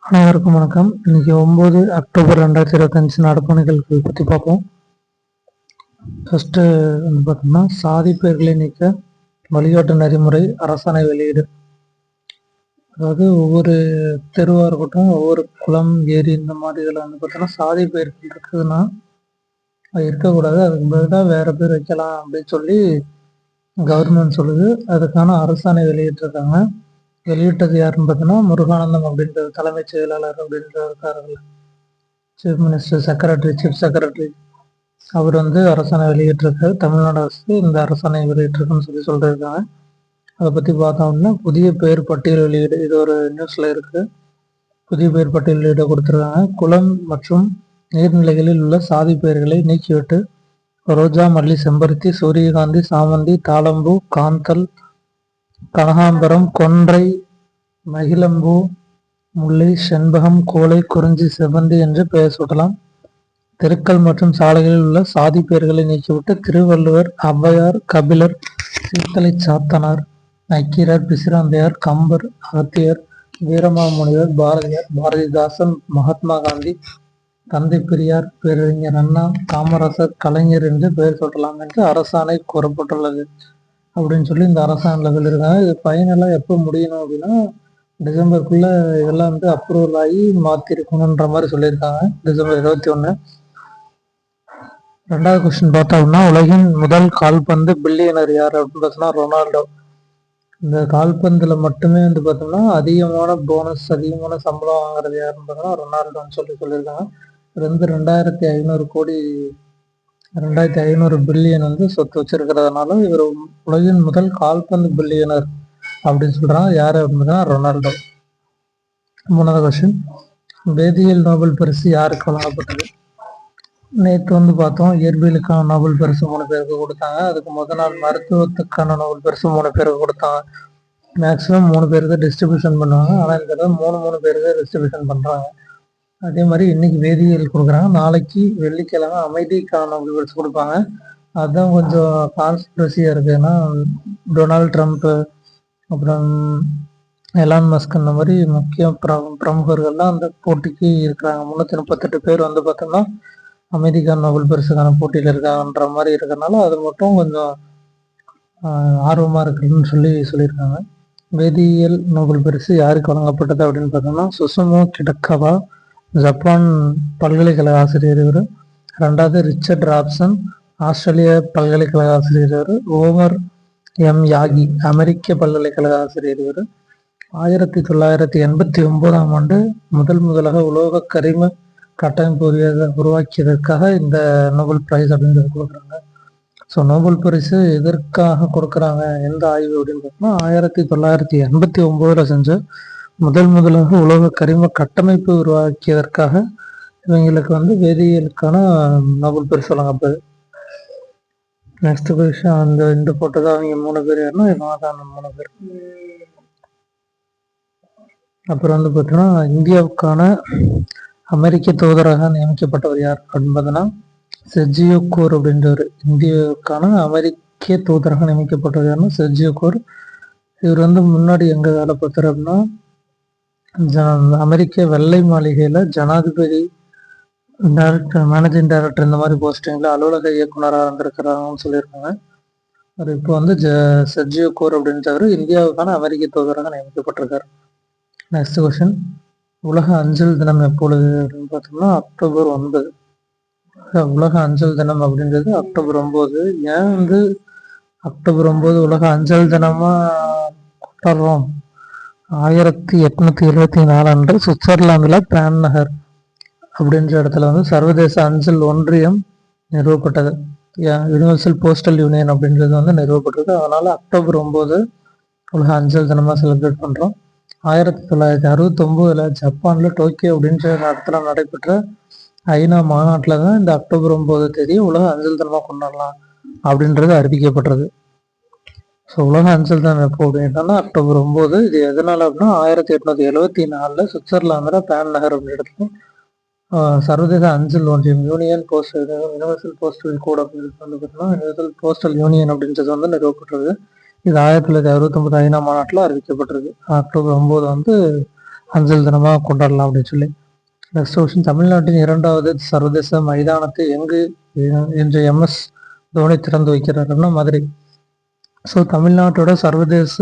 அனைவருக்கும் வணக்கம். இன்னைக்கு 9 அக்டோபர் 2025 நடப்பு நிகழ்வுகள் பற்றி பார்ப்போம். ஃபர்ஸ்ட் வந்து பார்த்தோம்னா சாதி பெயர்களை நீக்க வழிகாட்டு நெறிமுறை அரசாணை வெளியீடு. அதாவது ஒவ்வொரு தெருவாக இருக்கட்டும், ஒவ்வொரு குளம், ஏரி இந்த மாதிரி இதில் வந்து பார்த்தோம்னா சாதி பெயர்கள் இருக்குதுன்னா அது இருக்கக்கூடாது, அதுக்கு பதிலாக வேற பேர் வைக்கலாம் அப்படின்னு சொல்லி கவர்மெண்ட் சொல்லுது. அதுக்கான அரசாணை வெளியிட்டிருக்காங்க. வெளியிட்டது யாருன்னு பார்த்தோன்னா முருகானந்தம் அப்படின்ற தலைமைச் செயலாளர் அப்படின்ற இருக்காருல்ல, chief minister secretary, chief secretary, அவர் வந்து அரசாணை வெளியிட்டிருக்காரு. தமிழ்நாடு அரசு இந்த அரசாணை வெளியிட்டிருக்குன்னு சொல்லி சொல்லியிருக்காங்க. அதை பற்றி பார்த்தோம்னா புதிய பெயர் பட்டியல் வெளியீடு, இது ஒரு நியூஸில் இருக்குது. புதிய பெயர் பட்டியல் வெளியீடு கொடுத்துருக்காங்க. குளம் மற்றும் நீர்நிலைகளில் உள்ள சாதி பெயர்களை நீக்கிவிட்டு ரோஜா, மல்லி, செம்பருத்தி, சூரியகாந்தி, சாமந்தி, தாளம்பூ, காந்தல், கனகாம்பரம், கொன்றை, மகிழம்பூ, முல்லை, செண்பகம், கோலை, குறிஞ்சி, செவ்வந்தி என்று பெயர் சூட்டலாம். தெருக்கள் மற்றும் சாலைகளில் உள்ள சாதி பெயர்களை நீக்கிவிட்டு திருவள்ளுவர், ஔவையார், கபிலர், சீத்தலை சாத்தனார், நக்கீரர், பிசிராந்தையார், கம்பர், அகத்தியர், வீரமாமுனிவர், பாரதியார், பாரதிதாசன், மகாத்மா காந்தி, தந்தை பெரியார், பேரறிஞர் அண்ணா, காமராசர், கலைஞர் என்று பெயர் சூட்டலாம் என்று அரசாணை கூறப்பட்டுள்ளது அப்படின்னு சொல்லி இந்த அரசாணையில் சொல்லியிருக்காங்க. இது ஃபைனலாக எப்போ முடியணும் அப்படின்னா டிசம்பருக்குள்ள இதெல்லாம் வந்து அப்ரூவல் ஆகி மாற்றிருக்கணுன்ற மாதிரி சொல்லியிருக்காங்க. டிசம்பர் 21. ரெண்டாவது கொஸ்டின் பார்த்தோம்னா உலகின் முதல் கால்பந்து பில்லியனர் யார் அப்படின்னு பார்த்தோம்னா ரொனால்டோ. இந்த கால்பந்தில் மட்டுமே வந்து பார்த்தோம்னா அதிகமான போனஸ், அதிகமான சம்பளம் வாங்குறது யாருன்னு பார்த்தோம்னா ரொனால்டோன்னு சொல்லியிருக்காங்க. இது வந்து 2500 கோடி, 2500 பில்லியன் வந்து சொத்து வச்சிருக்கிறதுனால இவர் உலகின் முதல் கால்பந்து பில்லியனர் அப்படின்னு சொல்றாங்க. யாரு அப்படின்னா ரொனால்டோ. மூணாவது கொஸ்டின், வேதியியல் நோபல் பரிசு யாருக்கு வழங்கப்பட்டது? நேற்று வந்து பார்த்தோம், இயற்பியலுக்கான நோபல் பரிசு 3 பேருக்கு கொடுத்தாங்க. அதுக்கு முதல் நாள் மருத்துவத்துக்கான நோபல் பரிசு 3 பேருக்கு கொடுத்தாங்க. மேக்சிமம் 3 பேருக்கு டிஸ்ட்ரிபியூஷன் பண்ணுவாங்க, ஆனால் இந்த தடவை 3 பேருக்கு டிஸ்ட்ரிபியூஷன் பண்றாங்க. அதே மாதிரி இன்னைக்கு வேதியியல் கொடுக்குறாங்க, நாளைக்கு வெள்ளிக்கிழமை அமைதிக்கான நோபல் பரிசு கொடுப்பாங்க. அதுதான் கொஞ்சம் கான்ஸ்பிரசியா இருக்கு. ஏன்னா டொனால்ட் ட்ரம்ப், அப்புறம் எலான் மஸ்க், இந்த மாதிரி முக்கிய பிரமுகர்கள்லாம் அந்த போட்டிக்கு இருக்கிறாங்க. 338 பேர் வந்து பார்த்தோம்னா அமைதிக்கான நோபல் பரிசுக்கான போட்டியில் இருக்காங்கன்ற மாதிரி இருக்கிறதுனால அது மட்டும் கொஞ்சம் ஆர்வமாக இருக்குன்னு சொல்லியிருக்காங்க. வேதியியல் நோபல் பரிசு யாருக்கு வழங்கப்பட்டது அப்படின்னு பார்த்தோம்னா சுசுமோ கிடக்கவா, ஜப்பான் பல்கலைக்கழக ஆசிரியர் இவர். ரெண்டாவது ரிச்சர்ட் ராப்சன், ஆஸ்திரேலிய பல்கலைக்கழக ஆசிரியர் இவர். ஓமர் எம் யாகி, அமெரிக்க பல்கலைக்கழக ஆசிரியர் இவர். 1989ஆம் ஆண்டு முதலாக உலோக கரிம கட்டமைப்பு உருவாக்கியதற்காக இந்த நோபல் பிரைஸ் அப்படின்றது கொடுக்குறாங்க. ஸோ நோபல் பரிசு எதற்காக கொடுக்குறாங்க, எந்த ஆய்வு அப்படின்னு பார்த்தோம்னா 1989 செஞ்ச முதலாக உலோக கரிம கட்டமைப்பு உருவாக்கியதற்காக இவங்களுக்கு வந்து வேதியியலுக்கான நோபல் பரிசு வழங்கப்படுது. நெக்ஸ்ட் கொஸ்டின், இந்த போட்டோ தான் அவங்க 3 பேர் யாருன்னா இவங்க தான் 3 பேர். அப்புறம் வந்து பார்த்தோம்னா இந்தியாவுக்கான அமெரிக்க தூதராக நியமிக்கப்பட்டவர் யார் அப்படின்னு பார்த்தோன்னா செர்ஜியோ கோர் அப்படின்றவர். இந்தியாவுக்கான அமெரிக்க தூதராக நியமிக்கப்பட்டவர் யாருன்னா செர்ஜியோ கோர். இவர் வந்து முன்னாடி எங்க வேலை பார்த்தார் அப்படின்னா அமெரிக்க வெள்ளை மாளிகையில ஜனாதிபதி, டைரக்டர், மேனேஜிங் டைரக்டர் இந்த மாதிரி போஸ்டிங்ல அலுவலக இயக்குனராக இருந்திருக்கிறாங்கன்னு சொல்லியிருக்காங்க. அவர் இப்போ வந்து செர்ஜியோ கோர் அப்படின்றவர் இந்தியாவுக்கான அமெரிக்க தூதராக நியமிக்கப்பட்டிருக்காரு. நெக்ஸ்ட் கொஸ்டின், உலக அஞ்சல் தினம் எப்பொழுது அப்படின்னு பார்த்தோம்னா அக்டோபர் 9. உலக அஞ்சல் தினம் அப்படின்றது அக்டோபர் 9. ஏன் வந்து அக்டோபர் 9 உலக அஞ்சல் தினமா கொண்டாடுறோம்? 1874 அன்று சுவிட்சர்லாந்துல பேன் நகர் அப்படின்ற இடத்துல வந்து சர்வதேச அஞ்சல் ஒன்றியம் நிறுவப்பட்டது. யூனிவர்சல் போஸ்டல் யூனியன் அப்படின்றது வந்து நிறுவப்பட்டது. அதனால அக்டோபர் 9 உலக அஞ்சல் தினமா செலிப்ரேட் பண்றோம். 1969 ஜப்பான்ல டோக்கியோ அப்படின்ற இடத்துல நடைபெற்ற ஐநா மாநாட்டில் தான் இந்த அக்டோபர் 9 தேதியை உலக அஞ்சல் தினமாக கொண்டாடலாம் அப்படின்றது அறிவிக்கப்பட்டது. ஸோ உலக அஞ்சல் தினம் எப்போ அப்படின்னா அக்டோபர் 9. இது எதனால அப்படின்னா 1874 சுவிட்சர்லாந்தில் பேன் நகர் அப்படின்ற இடத்துல சர்வதேச அஞ்சல் ஒன்றியம், யூனிவர்சல் போஸ்டல் கோட் அப்படின்றது வந்து பார்த்தீங்கன்னா யூனிவர்சல் போஸ்டல் யூனியன் அப்படின்றது வந்து நிறுவப்பட்டது. இது 1969 ஐநா மாநாட்டில் அறிவிக்கப்பட்டிருக்கு. அக்டோபர் 9 வந்து அஞ்சல் தினமாக கொண்டாடலாம் அப்படின்னு சொல்லி. நெக்ஸ்ட் கொஸ்டின், தமிழ்நாட்டின் 2வது சர்வதேச மைதானத்தை எங்கு இன்று எம்எஸ் தோனி திறந்து வைக்கிறாருன்னா மதுரை. ஸோ தமிழ்நாட்டோட சர்வதேச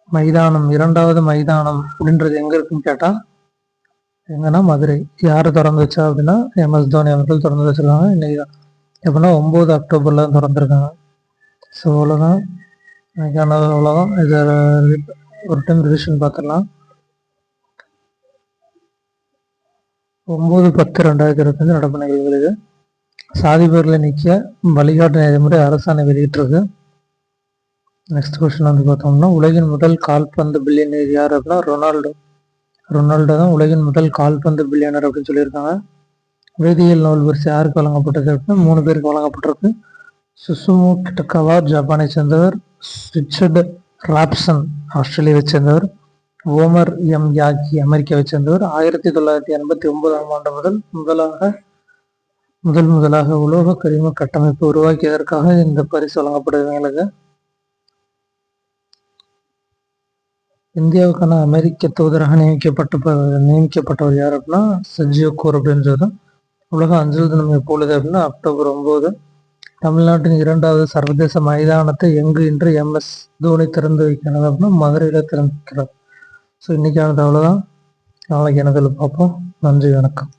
மைதானம் 2வது மைதானம் அப்படின்றது எங்க இருக்குன்னு கேட்டா எங்கன்னா மதுரை. யாரு திறந்து வச்சா அப்படின்னா எம்எஸ் தோனி அவர்கள் திறந்து வச்சிருக்காங்க. இன்னைக்கு எப்படின்னா 9 அக்டோபர்ல திறந்துருக்காங்க. ஸோ அவ்வளோதான் இன்னைக்கான அவ்வளோதான். இதை ஒரு டைம் ரிவிஷன் பார்த்துடலாம். 9/10/2025 நடப்பு நிகழ்வுகள் இது. சாதி பேர்களை நீக்க வழிகாட்டு நெறிமுறை அரசாணை வெளியிட்டிருக்கு. நெக்ஸ்ட் கொஸ்டின் வந்து பார்த்தோம்னா, உலகின் முதல் கால்பந்து பில்லியனர் யார் அப்படின்னா ரொனால்டோ தான் உலகின் முதல் கால்பந்து பில்லியனர் அப்படின்னு சொல்லியிருக்காங்க. வேதியியல் நோபல் பரிசு யாருக்கு வழங்கப்பட்டது அப்படின்னா 3 பேருக்கு வழங்கப்பட்டிருக்கு. சுசுமு கிட்டகவா ஜப்பானை சேர்ந்தவர், ரிச்சர்ட் ராப்சன் ஆஸ்திரேலியாவை சேர்ந்தவர், ஓமர் எம் யாக்கி அமெரிக்காவை சேர்ந்தவர். 1989ஆம் ஆண்டு முதலாக உலோக கரிம கட்டமைப்பு உருவாக்கியதற்காக இந்த பரிசு வழங்கப்படுகிறது. இந்தியாவுக்கான அமெரிக்க தூதராக நியமிக்கப்பட்டவர் யார் அப்படின்னா சஜியோ கோர் அப்படின்றது. உலக அஞ்சல் தினம் எப்பொழுது அப்படின்னா அக்டோபர் 9. தமிழ்நாட்டின் 2வது சர்வதேச மைதானத்தை எங்கு இன்று எம்எஸ் தோனி திறந்து வைக்கிறது அப்படின்னா மதுரையில திறந்து வைக்கிறார். ஸோ இன்னைக்கானது அவ்வளோதான். நாளைக்கு எனதில் பார்ப்போம். நன்றி, வணக்கம்.